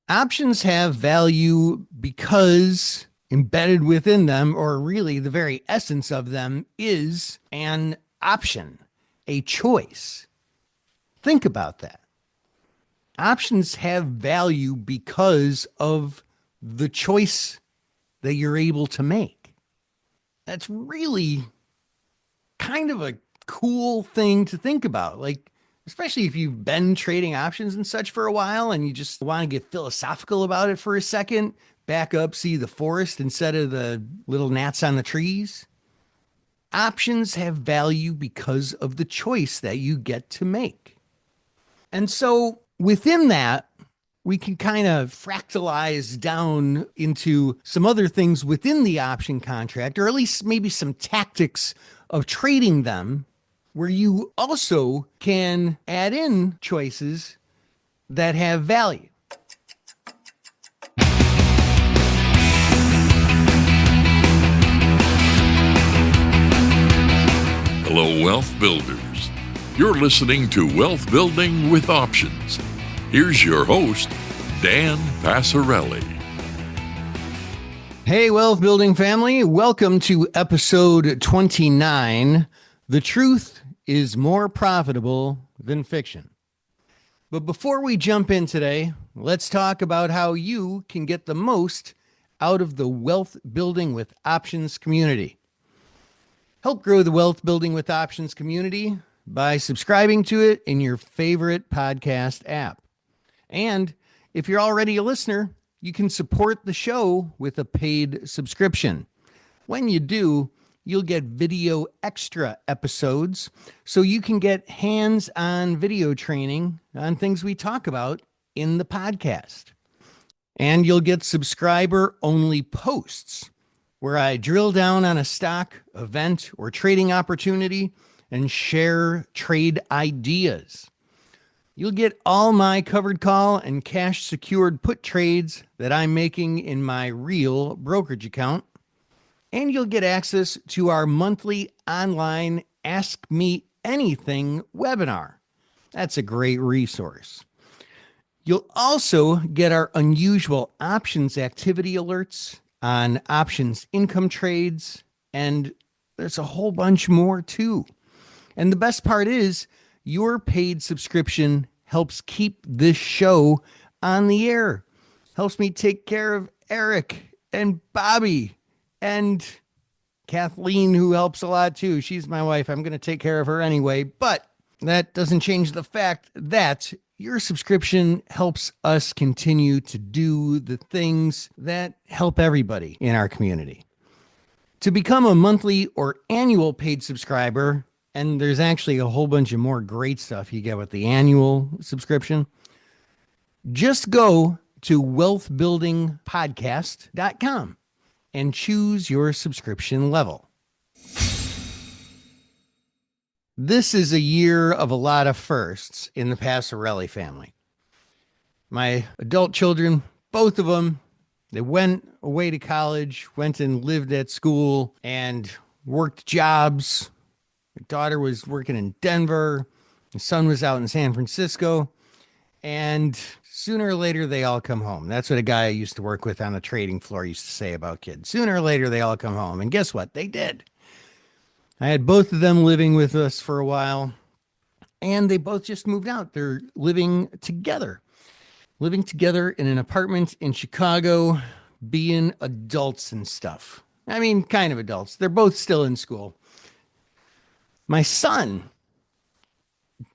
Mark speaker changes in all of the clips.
Speaker 1: Options have value because embedded within them, or really the very essence of them, is an option, a choice. Think about that. Options have value because of the choice that you're able to make. That's really kind of a cool thing to think about. Like, especially if you've been trading options and such for a while and you just want to get philosophical about it for a second, back up, see the forest instead of the little gnats on the trees. Options have value because of the choice that you get to make. And so within that, we can kind of fractalize down into some other things within the option contract, or at least maybe some tactics of trading them, where you also can add in choices that have value.
Speaker 2: Hello, Wealth Builders. You're listening to Wealth Building with Options. Here's your host, Dan Passarelli.
Speaker 1: Hey, Wealth Building family. Welcome to episode 29. The truth is more profitable than fiction. But before we jump in today, let's talk about how you can get the most out of the Wealth Building with Options community. Help grow the Wealth Building with Options community by subscribing to it in your favorite podcast app. And if you're already a listener, you can support the show with a paid subscription. When you do, you'll get video extra episodes, so you can get hands-on video training on things we talk about in the podcast. And you'll get subscriber-only posts where I drill down on a stock, event, or trading opportunity and share trade ideas. You'll get all my covered call and cash secured put trades that I'm making in my real brokerage account. And you'll get access to our monthly online Ask Me Anything webinar. That's a great resource. You'll also get our unusual options activity alerts on options income trades, and there's a whole bunch more too. And the best part is, your paid subscription helps keep this show on the air, helps me take care of Eric and Bobby and Kathleen, who helps a lot too. She's my wife. I'm going to take care of her anyway, but that doesn't change the fact that your subscription helps us continue to do the things that help everybody in our community. To become a monthly or annual paid subscriber, and there's actually a whole bunch of more great stuff you get with the annual subscription, just go to wealthbuildingpodcast.com and choose your subscription level. This is a year of a lot of firsts in the Passarelli family. My adult children, both of them, they went away to college, went and lived at school and worked jobs. My daughter was working in Denver. My son was out in San Francisco. And sooner or later, they all come home. That's what a guy I used to work with on the trading floor used to say about kids. Sooner or later, they all come home. And guess what? They did. I had both of them living with us for a while, and they both just moved out. They're living together in an apartment in Chicago, being adults and stuff. I mean, kind of adults. They're both still in school. My son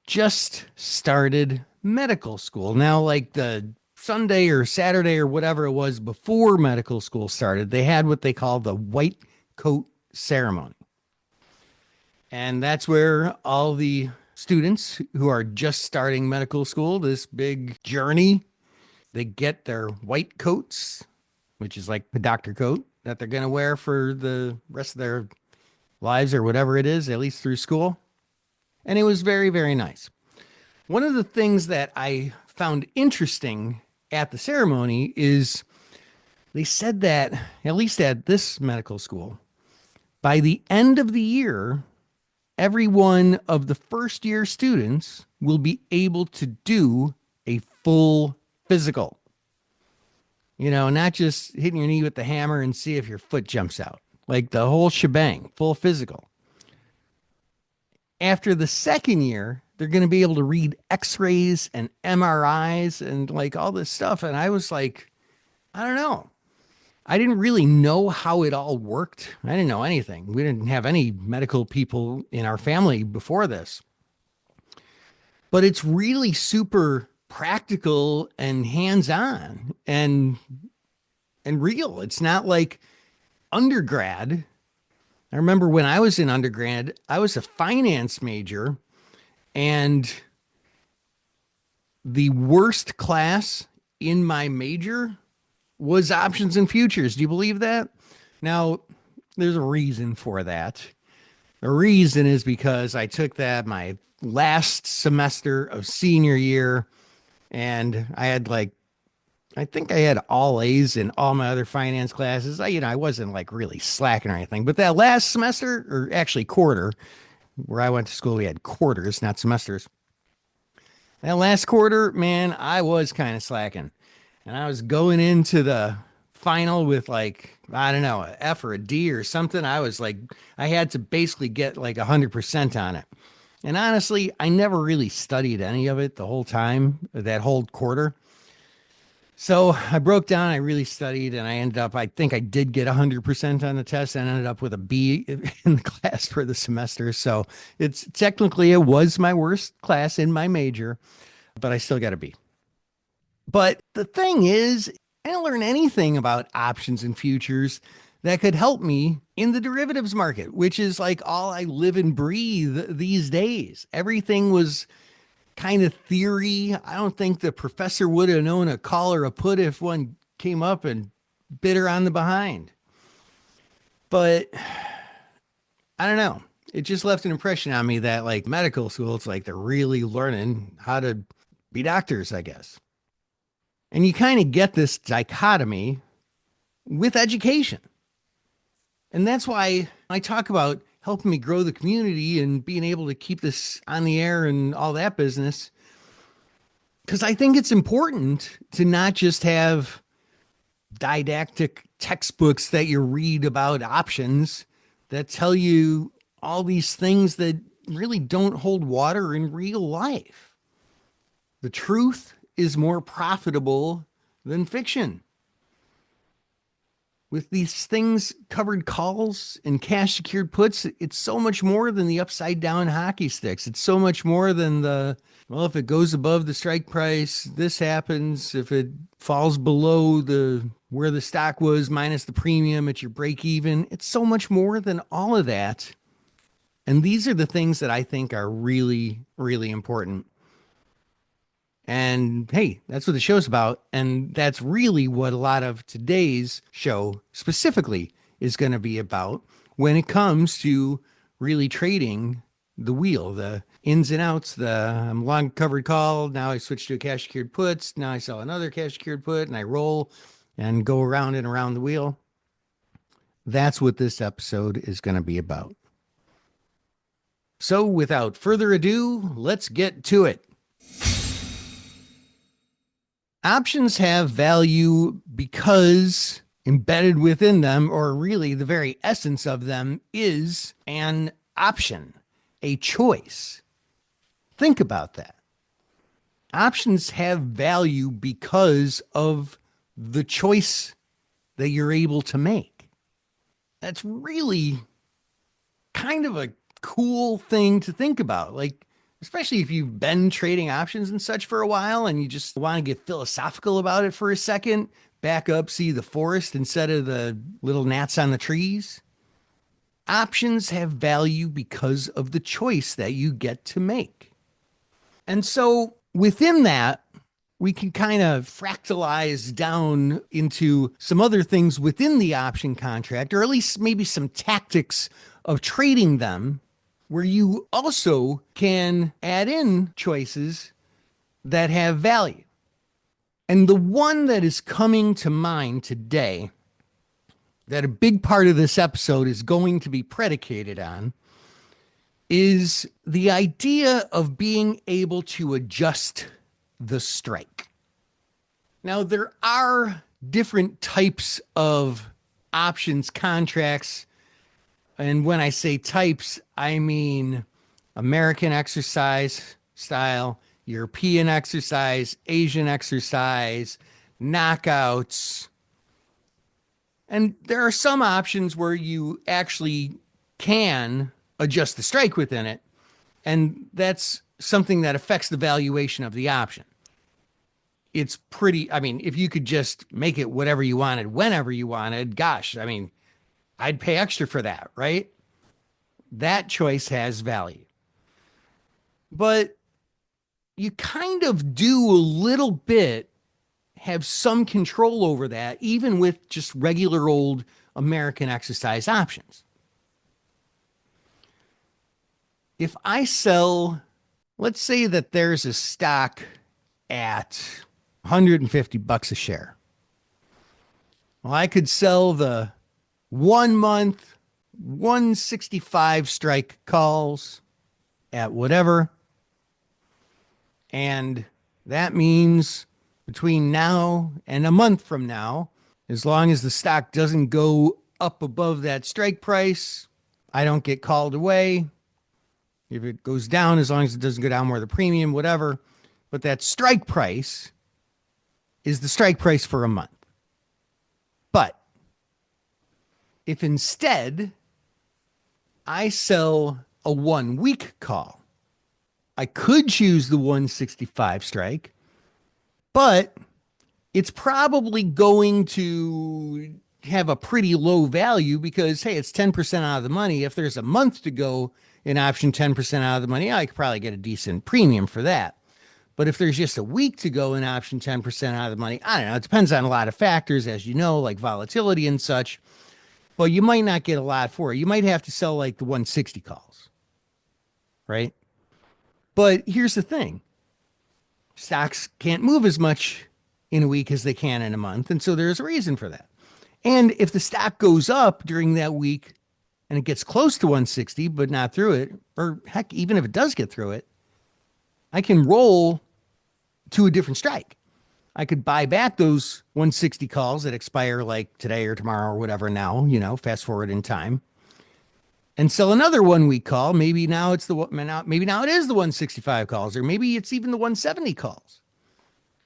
Speaker 1: just started medical school. Now, like the Sunday or Saturday or whatever it was before medical school started, they had what they call the white coat ceremony. And that's where all the students who are just starting medical school, this big journey, they get their white coats, which is like the doctor coat that they're going to wear for the rest of their lives or whatever it is, at least through school. And it was very, very nice. One of the things that I found interesting at the ceremony is they said that, at least at this medical school, by the end of the year, every one of the first year students will be able to do a full physical. not just hitting your knee with the hammer and see if your foot jumps out, like the whole shebang, full physical. After the second year, they're going to be able to read x-rays and MRIs and like all this stuff. And I was like, I don't know. I didn't really know how it all worked. I didn't know anything. We didn't have any medical people in our family before this. But it's really super practical and hands-on and real. It's not like undergrad. I remember when I was in undergrad, I was a finance major, and the worst class in my major was options and futures. Do you believe that? Now, there's a reason for that. The reason is because I took that my last semester of senior year, and I think I had all A's in all my other finance classes. I wasn't like really slacking or anything, but that last semester, or actually quarter, where I went to school, we had quarters, not semesters. That last quarter, man, I was kind of slacking. And I was going into the final with like, I don't know, an F or a D or something. I was like, I had to basically get like 100% on it. And honestly, I never really studied any of it the whole time, that whole quarter. So I broke down, I really studied, and I think I did get 100% on the test and ended up with a B in the class for the semester. So it was my worst class in my major, but I still got a B. But the thing is, I didn't learn anything about options and futures that could help me in the derivatives market, which is like all I live and breathe these days. Everything was kind of theory. I don't think the professor would have known a call or a put if one came up and bit her on the behind. But I don't know. It just left an impression on me that like medical school, it's like they're really learning how to be doctors, I guess. And you kind of get this dichotomy with education. And that's why I talk about helping me grow the community and being able to keep this on the air and all that business. Because I think it's important to not just have didactic textbooks that you read about options that tell you all these things that really don't hold water in real life. The truth is more profitable than fiction. With these things, covered calls and cash secured puts, it's so much more than the upside down hockey sticks. It's so much more than if it goes above the strike price, this happens. If it falls below where the stock was minus the premium at your break even, it's so much more than all of that. And these are the things that I think are really, really important. And hey, that's what the show's about. And that's really what a lot of today's show specifically is going to be about when it comes to really trading the wheel, the ins and outs, the long covered call. Now I switch to a cash secured puts. Now I sell another cash secured put and I roll and go around and around the wheel. That's what this episode is going to be about. So without further ado, let's get to it. Options have value because embedded within them, or really the very essence of them, is an option, a choice. Think about that. Options have value because of the choice that you're able to make. That's really kind of a cool thing to think about. Like, especially if you've been trading options and such for a while and you just want to get philosophical about it for a second, back up, see the forest instead of the little gnats on the trees. Options have value because of the choice that you get to make. And so within that, we can kind of fractalize down into some other things within the option contract, or at least maybe some tactics of trading them, where you also can add in choices that have value. And the one that is coming to mind today, that a big part of this episode is going to be predicated on, is the idea of being able to adjust the strike. Now, there are different types of options contracts. And when I say types, I mean American exercise style, European exercise, Asian exercise, knockouts. And there are some options where you actually can adjust the strike within it. And that's something that affects the valuation of the option. It's pretty, I mean, if you could just make it whatever you wanted, whenever you wanted, gosh, I mean, I'd pay extra for that, right? That choice has value. But you kind of do a little bit have some control over that, even with just regular old American exercise options. If I sell, let's say that there's a stock at $150 a share. Well, I could sell the 1 month 165 strike calls at whatever. And that means between now and a month from now, as long as the stock doesn't go up above that strike price, I don't get called away. If it goes down, as long as it doesn't go down more the premium, whatever. But that strike price is the strike price for a month. But if instead I sell a 1 week call, I could choose the 165 strike, but it's probably going to have a pretty low value because, hey, it's 10% out of the money. If there's a month to go in option 10% out of the money, I could probably get a decent premium for that. But if there's just a week to go in option 10% out of the money, I don't know. It depends on a lot of factors, as you know, like volatility and such. But you might not get a lot for it. You might have to sell like the 160 calls, right? But here's the thing. Stocks can't move as much in a week as they can in a month. And so there's a reason for that. And if the stock goes up during that week and it gets close to 160, but not through it, or heck, even if it does get through it, I can roll to a different strike. I could buy back those 160 calls that expire like today or tomorrow or whatever now, fast forward in time, and sell another 1 week call. Maybe now it's maybe now it is the 165 calls, or maybe it's even the 170 calls.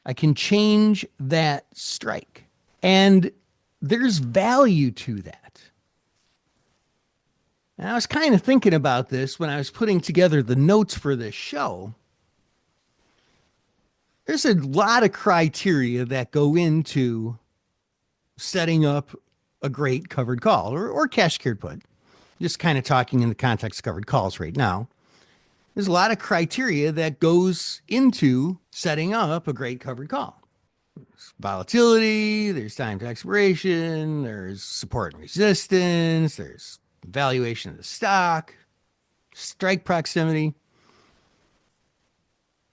Speaker 1: I can change that strike. And there's value to that. And I was kind of thinking about this when I was putting together the notes for this show. There's a lot of criteria that go into setting up a great covered call or cash secured put. Just kind of talking in the context of covered calls right now. There's a lot of criteria that goes into setting up a great covered call. There's volatility, there's time to expiration, there's support and resistance, there's valuation of the stock, strike proximity.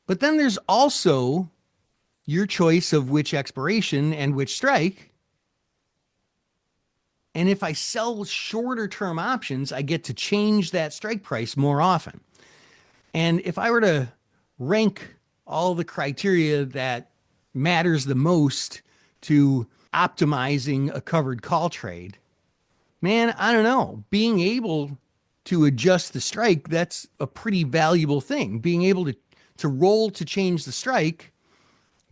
Speaker 1: But then there's also your choice of which expiration and which strike. And if I sell shorter term options, I get to change that strike price more often. And if I were to rank all the criteria that matters the most to optimizing a covered call trade, man, I don't know. Being able to adjust the strike, that's a pretty valuable thing. Being able to roll to change the strike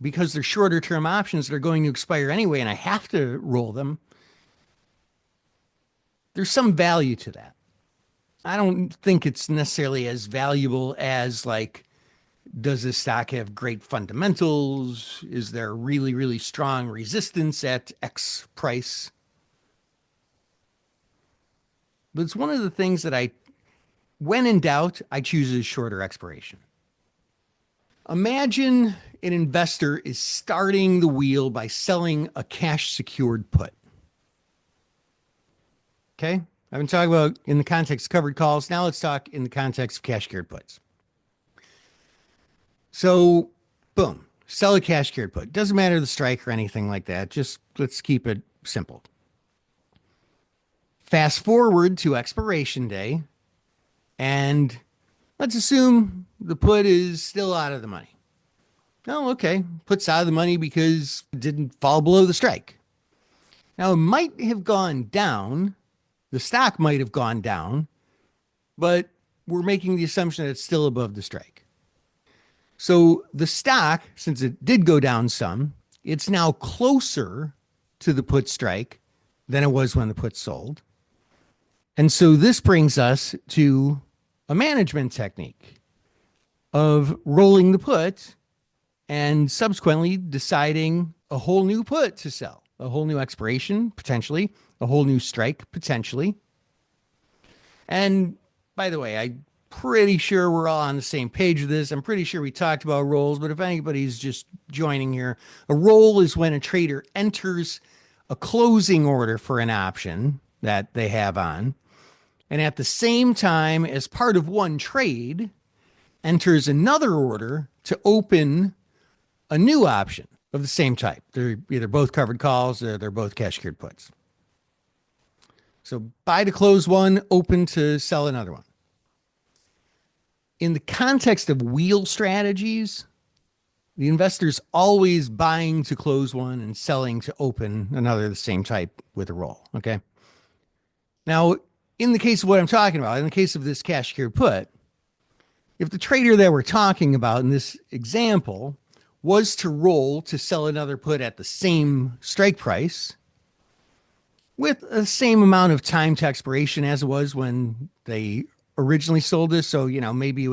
Speaker 1: because they're shorter term options that are going to expire anyway and I have to roll them. There's some value to that. I don't think it's necessarily as valuable as like, does this stock have great fundamentals? Is there really, really strong resistance at X price? But it's one of the things that when in doubt, I choose a shorter expiration. Imagine an investor is starting the wheel by selling a cash secured put. Okay. I've been talking about in the context of covered calls. Now let's talk in the context of cash secured puts. So boom, sell a cash secured put. Doesn't matter the strike or anything like that. Just let's keep it simple. Fast forward to expiration day, and let's assume the put is still out of the money. Oh, okay. Put's out of the money because it didn't fall below the strike. Now, it might have gone down. The stock might have gone down, but we're making the assumption that it's still above the strike. So the stock, since it did go down some, it's now closer to the put strike than it was when the put sold. And so this brings us to a management technique of rolling the put and subsequently deciding a whole new put to sell, a whole new expiration, potentially, a whole new strike, potentially. And by the way, I'm pretty sure we're all on the same page with this. I'm pretty sure we talked about rolls, but if anybody's just joining here, a roll is when a trader enters a closing order for an option that they have on, and at the same time, as part of one trade, enters another order to open a new option of the same type. They're either both covered calls or they're both cash secured puts. So buy to close one, open to sell another one. In the context of wheel strategies, the investor's always buying to close one and selling to open another of the same type with a roll. Okay. Now, in the case of what I'm talking about, in the case of this cash secured put, if the trader that we're talking about in this example was to roll to sell another put at the same strike price with the same amount of time to expiration as it was when they originally sold this. So, maybe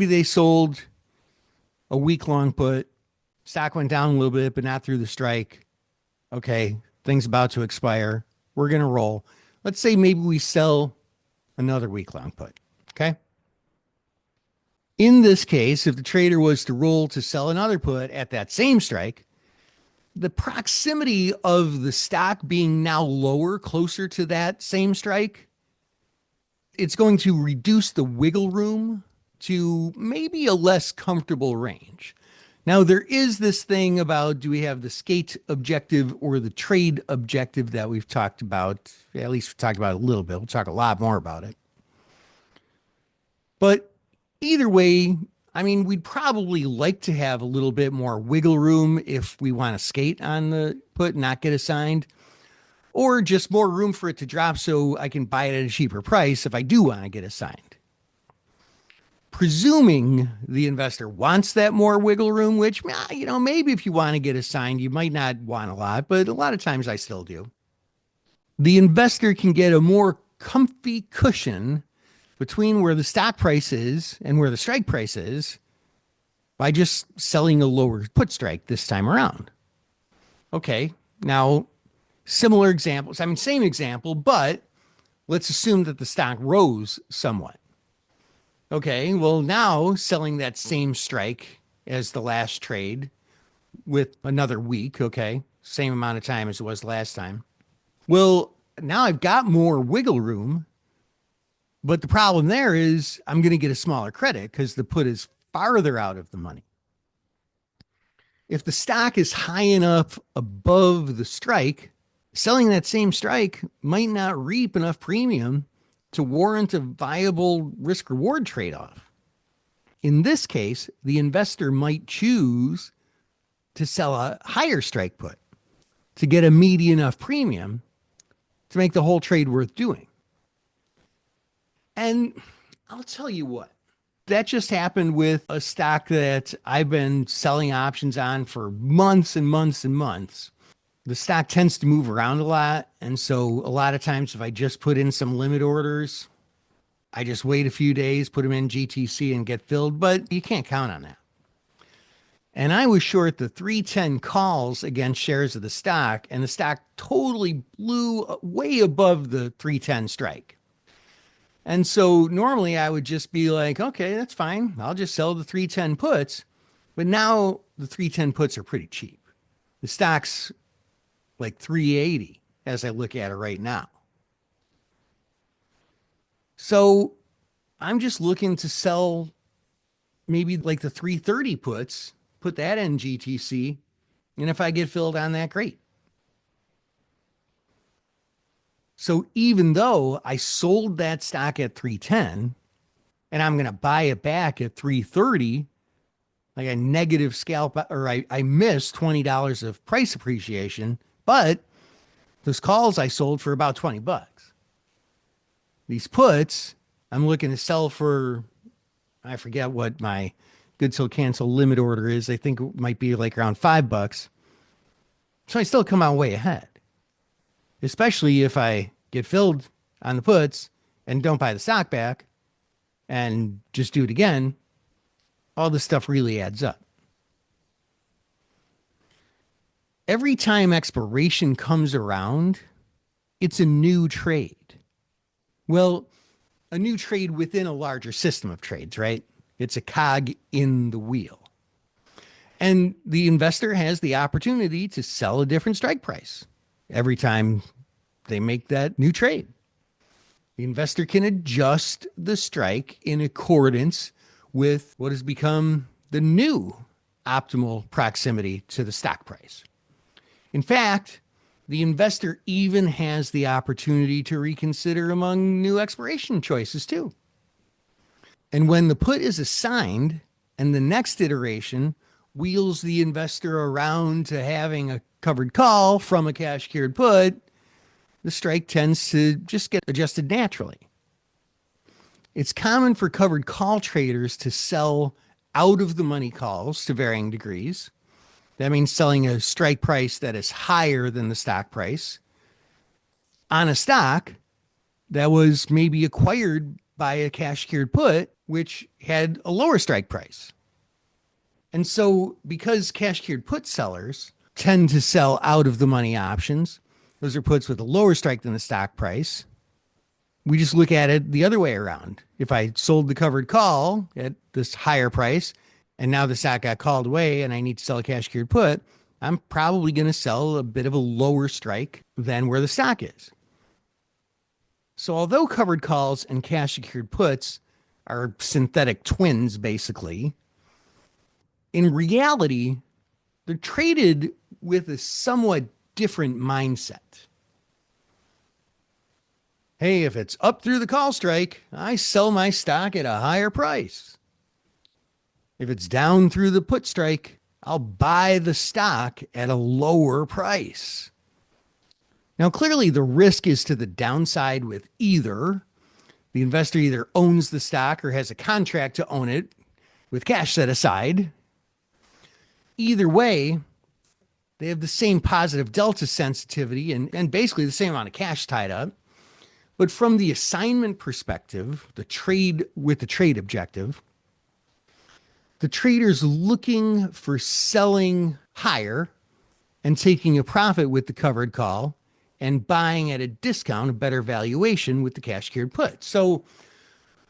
Speaker 1: they sold a week-long put, stock went down a little bit, but not through the strike. Okay, thing's about to expire. We're going to roll. Let's say maybe we sell another week-long put, okay? In this case, if the trader was to roll to sell another put at that same strike, the proximity of the stock being now lower, closer to that same strike, it's going to reduce the wiggle room to maybe a less comfortable range. Now, there is this thing about, do we have the skate objective or the trade objective that we've talked about? At least we've talked about it a little bit. We'll talk a lot more about it. But either way, we'd probably like to have a little bit more wiggle room if we want to skate on the put, not get assigned, or just more room for it to drop so I can buy it at a cheaper price if I do want to get assigned. Presuming the investor wants that more wiggle room, which, maybe if you want to get assigned, you might not want a lot, but a lot of times I still do. The investor can get a more comfy cushion between where the stock price is and where the strike price is by just selling a lower put strike this time around. Okay, now similar examples, same example, but let's assume that the stock rose somewhat. Okay, well, now selling that same strike as the last trade with another week, okay, same amount of time as it was last time. Well, now I've got more wiggle room, but the problem there is I'm going to get a smaller credit because the put is farther out of the money. If the stock is high enough above the strike, selling that same strike might not reap enough premium to warrant a viable risk-reward trade-off. In this case, the investor might choose to sell a higher strike put to get a meaty enough premium to make the whole trade worth doing. And I'll tell you what, that just happened with a stock that I've been selling options on for months and months and months. The stock tends to move around a lot. And so a lot of times if I just put in some limit orders, I just wait a few days, put them in GTC and get filled, but you can't count on that. And I was short the 310 calls against shares of the stock, and the stock totally blew way above the 310 strike. And so normally I would just be like, okay, that's fine. I'll just sell the 310 puts. But now the 310 puts are pretty cheap. The stock's like 380 as I look at it right now. So I'm just looking to sell maybe like the 330 puts, put that in GTC. And if I get filled on that, great. So even though I sold that stock at 310 and I'm going to buy it back at 330, like a negative scalp, or I missed $20 of price appreciation, but Those calls I sold for about $20. These puts, I'm looking to sell for, I forget what my good till cancel limit order is. I think it might be like around $5. So I still come out way ahead, especially if I get filled on the puts and don't buy the stock back and just do it again. All this stuff really adds up. Every time expiration comes around, it's a new trade. Well, a new trade within a larger system of trades, right? It's a cog in the wheel. And the investor has the opportunity to sell a different strike price every time they make that new trade. The investor can adjust the strike in accordance with what has become the new optimal proximity to the stock price. In fact, the investor even has the opportunity to reconsider among new expiration choices too. And when the put is assigned and the next iteration wheels the investor around to having a covered call from a cash cured put, the strike tends to just get adjusted naturally. It's common for covered call traders to sell out of the money calls to varying degrees. That means selling a strike price that is higher than the stock price on a stock that was maybe acquired by a cash cured put, which had a lower strike price. And so because cash cured put sellers tend to sell out of the money options, those are puts with a lower strike than the stock price. We just look at it the other way around. If I sold the covered call at this higher price and now the stock got called away and I need to sell a cash cured put, I'm probably going to sell a bit of a lower strike than where the stock is. So although covered calls and cash secured puts are synthetic twins, basically, in reality, they're traded with a somewhat different mindset. Hey, if it's up through the call strike, I sell my stock at a higher price. If it's down through the put strike, I'll buy the stock at a lower price. Now, clearly the risk is to the downside with either. The investor either owns the stock or has a contract to own it with cash set aside. Either way, they have the same positive delta sensitivity and basically the same amount of cash tied up. But from the assignment perspective, the trade with the trade objective, the trader's looking for selling higher and taking a profit with the covered call and buying at a discount, a better valuation with the cash cured put. So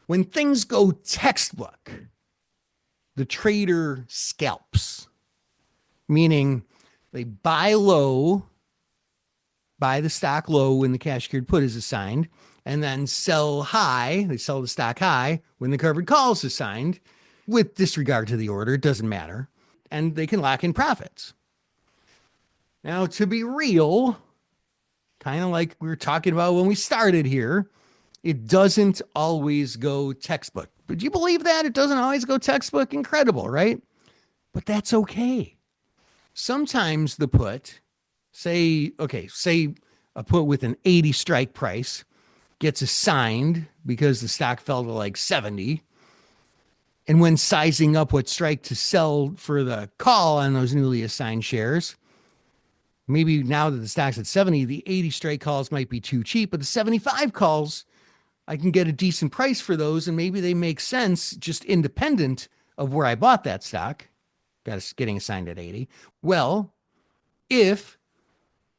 Speaker 1: when things go textbook, the trader scalps, meaning they buy low, buy the stock low when the cash cured put is assigned, and then sell high. They sell the stock high when the covered call is assigned with disregard to the order. It doesn't matter. And they can lock in profits. Now, to be real, kind of like we were talking about when we started here, it doesn't always go textbook. But do you believe that? It doesn't always go textbook? Incredible, right? But that's okay. Sometimes the put, say a put with an 80 strike price gets assigned because the stock fell to like 70. And when sizing up what strike to sell for the call on those newly assigned shares, maybe now that the stock's at 70, the 80 strike calls might be too cheap, but the 75 calls, I can get a decent price for those, and maybe they make sense just independent of where I bought that stock. Getting assigned at 80. Well, if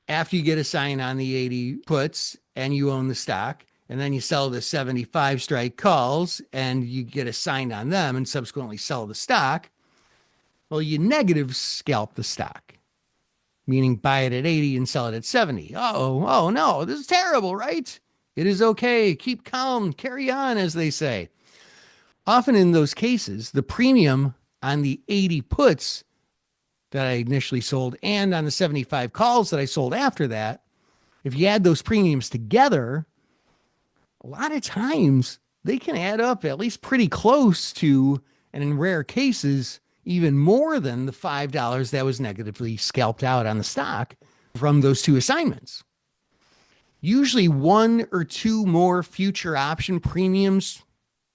Speaker 1: after you get assigned on the 80 puts and you own the stock, and then you sell the 75 strike calls and you get assigned on them and subsequently sell the stock, well, you negative scalp the stock, meaning buy it at 80 and sell it at 70. Oh no, this is terrible, right? It is okay. Keep calm, carry on, as they say. Often in those cases, the premium on the 80 puts that I initially sold and on the 75 calls that I sold after that, if you add those premiums together, a lot of times they can add up at least pretty close to, and in rare cases, even more than the $5 that was negatively scalped out on the stock from those two assignments. Usually one or two more future option premiums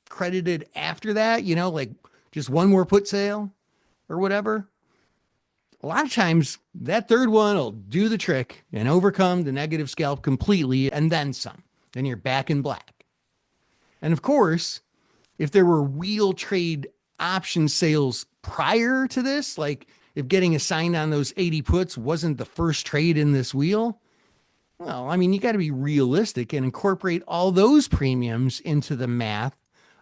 Speaker 1: credited after that, like just one more put sale or whatever. A lot of times that third one will do the trick and overcome the negative scalp completely and then some. Then you're back in black. And of course, if there were wheel trade option sales prior to this, like if getting assigned on those 80 puts wasn't the first trade in this wheel, well, I mean, you got to be realistic and incorporate all those premiums into the math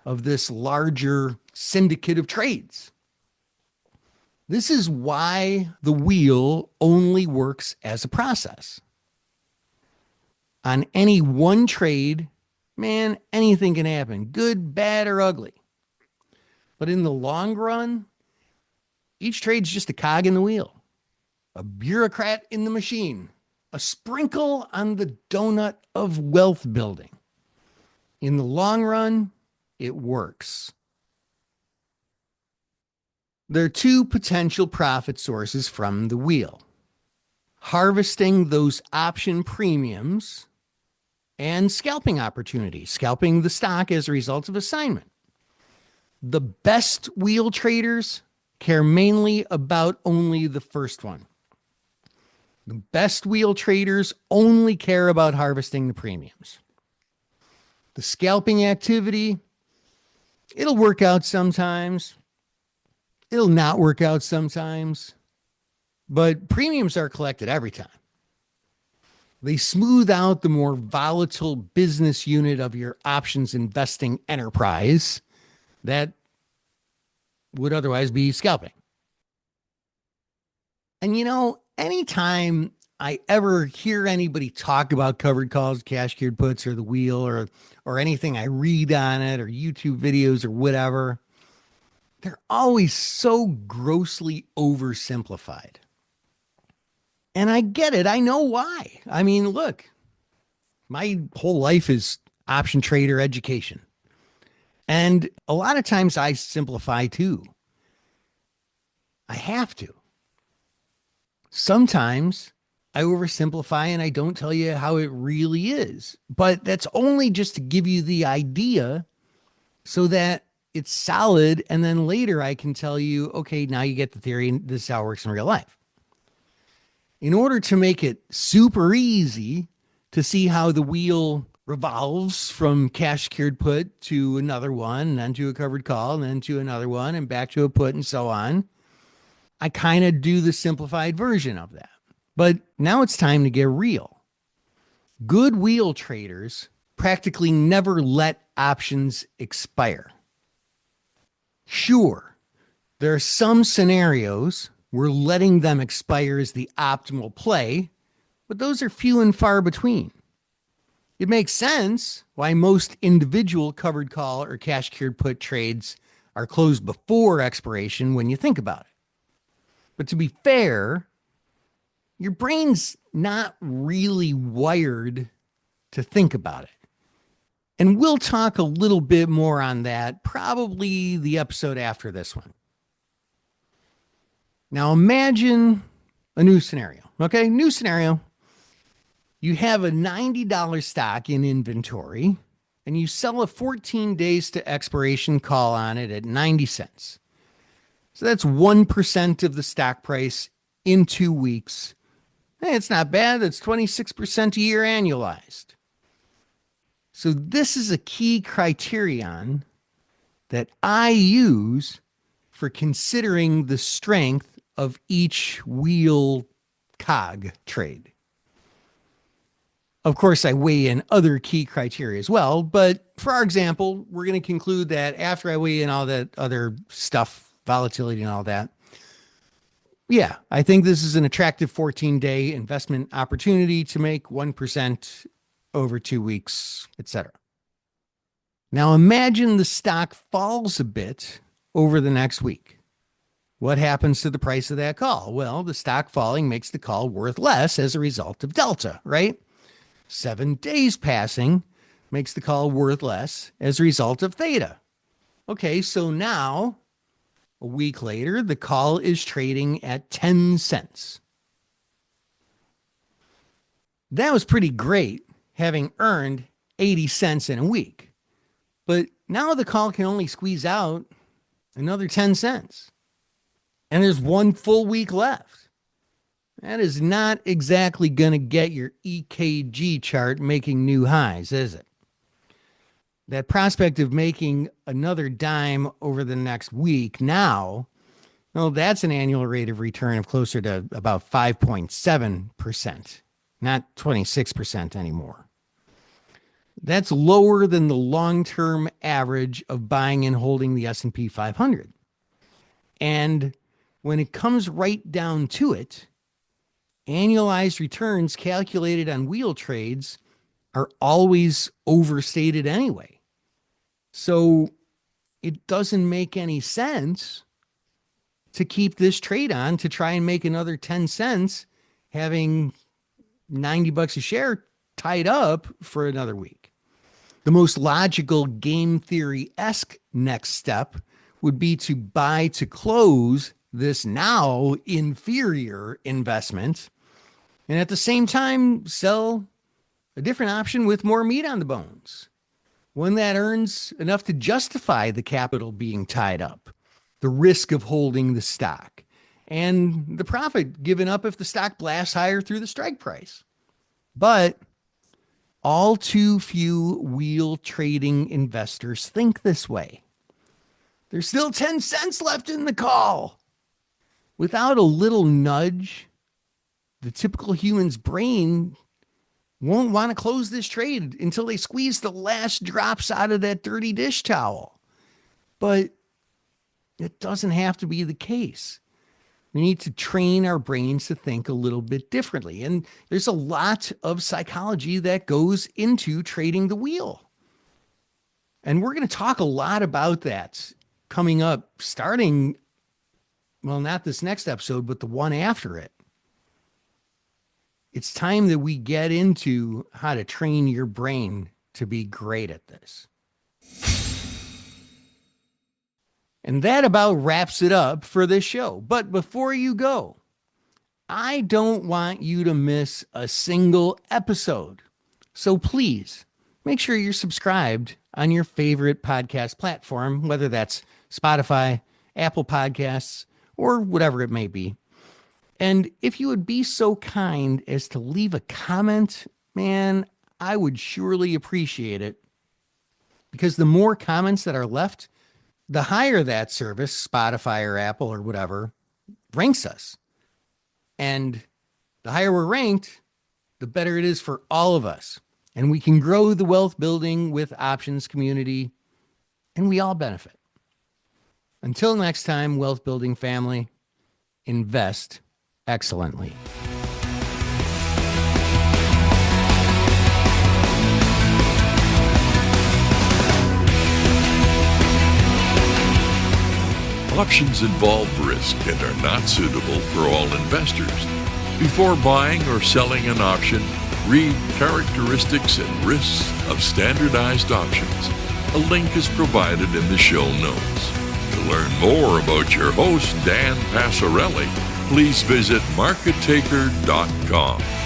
Speaker 1: of this larger syndicate of trades. This is why the wheel only works as a process. On any one trade, man, anything can happen, good, bad, or ugly. But in the long run, each trade's just a cog in the wheel, a bureaucrat in the machine, a sprinkle on the donut of wealth building. In the long run, it works. There are two potential profit sources from the wheel: harvesting those option premiums and scalping opportunities, scalping the stock as a result of assignment. The best wheel traders care mainly about only the first one. The best wheel traders only care about harvesting the premiums. The scalping activity, it'll work out sometimes. It'll not work out sometimes, but premiums are collected every time. They smooth out the more volatile business unit of your options investing enterprise that would otherwise be scalping. And anytime I ever hear anybody talk about covered calls, cash cured puts, or the wheel, or anything I read on it, or YouTube videos, or whatever, they're always so grossly oversimplified. And I get it. I know why. I mean, look, my whole life is option trader education. And a lot of times I simplify too. I have to. Sometimes I oversimplify and I don't tell you how it really is. But that's only just to give you the idea so that it's solid. And then later I can tell you, okay, now you get the theory and this is how it works in real life. In order to make it super easy to see how the wheel revolves from cash secured put to another one, and then to a covered call, and then to another one, and back to a put, and so on, I kind of do the simplified version of that. But now it's time to get real. Good wheel traders practically never let options expire. Sure, there are some scenarios where letting them expire is the optimal play, but those are few and far between. It makes sense why most individual covered call or cash secured put trades are closed before expiration when you think about it. But to be fair, your brain's not really wired to think about it. And we'll talk a little bit more on that, probably the episode after this one. Now imagine a new scenario. Okay, new scenario. You have a $90 stock in inventory and you sell a 14 days to expiration call on it at 90 cents. So that's 1% of the stock price in 2 weeks. Hey, it's not bad. That's 26% a year annualized. So this is a key criterion that I use for considering the strength of each wheel cog trade. Of course, I weigh in other key criteria as well, but for our example, we're going to conclude that after I weigh in all that other stuff, volatility and all that, yeah, I think this is an attractive 14-day investment opportunity to make 1% over 2 weeks, etc. Now imagine the stock falls a bit over the next week. What happens to the price of that call? Well, the stock falling makes the call worth less as a result of delta, right? 7 days passing makes the call worth less as a result of theta. Okay, so now, a week later, the call is trading at 10 cents. That was pretty great having earned 80 cents in a week. But now the call can only squeeze out another 10 cents. And there's one full week left. That is not exactly going to get your EKG chart making new highs, is it? That prospect of making another dime over the next week now, well, that's an annual rate of return of closer to about 5.7%, not 26% anymore. That's lower than the long-term average of buying and holding the S&P 500. And when it comes right down to it, annualized returns calculated on wheel trades are always overstated anyway. So it doesn't make any sense to keep this trade on to try and make another 10 cents, having $90 a share tied up for another week. The most logical game theory-esque next step would be to buy to close this now inferior investment and at the same time sell a different option with more meat on the bones, one that earns enough to justify the capital being tied up, the risk of holding the stock, and the profit given up if the stock blasts higher through the strike price. But all too few wheel trading investors think this way. There's still 10 cents left in the call. Without a little nudge, the typical human's brain won't want to close this trade until they squeeze the last drops out of that dirty dish towel. But it doesn't have to be the case. We need to train our brains to think a little bit differently. And there's a lot of psychology that goes into trading the wheel. And we're going to talk a lot about that coming up, starting, well, not this next episode, but the one after it. It's time that we get into how to train your brain to be great at this. And that about wraps it up for this show. But before you go, I don't want you to miss a single episode. So please make sure you're subscribed on your favorite podcast platform, whether that's Spotify, Apple Podcasts, or whatever it may be. And if you would be so kind as to leave a comment, man, I would surely appreciate it. Because the more comments that are left, the higher that service, Spotify or Apple or whatever, ranks us. And the higher we're ranked, the better it is for all of us. And we can grow the wealth building with options community, and we all benefit. Until next time, wealth building family, invest excellently.
Speaker 2: Options involve risk and are not suitable for all investors. Before buying or selling an option, read characteristics and risks of standardized options. A link is provided in the show notes. To learn more about your host, Dan Passarelli, please visit markettaker.com.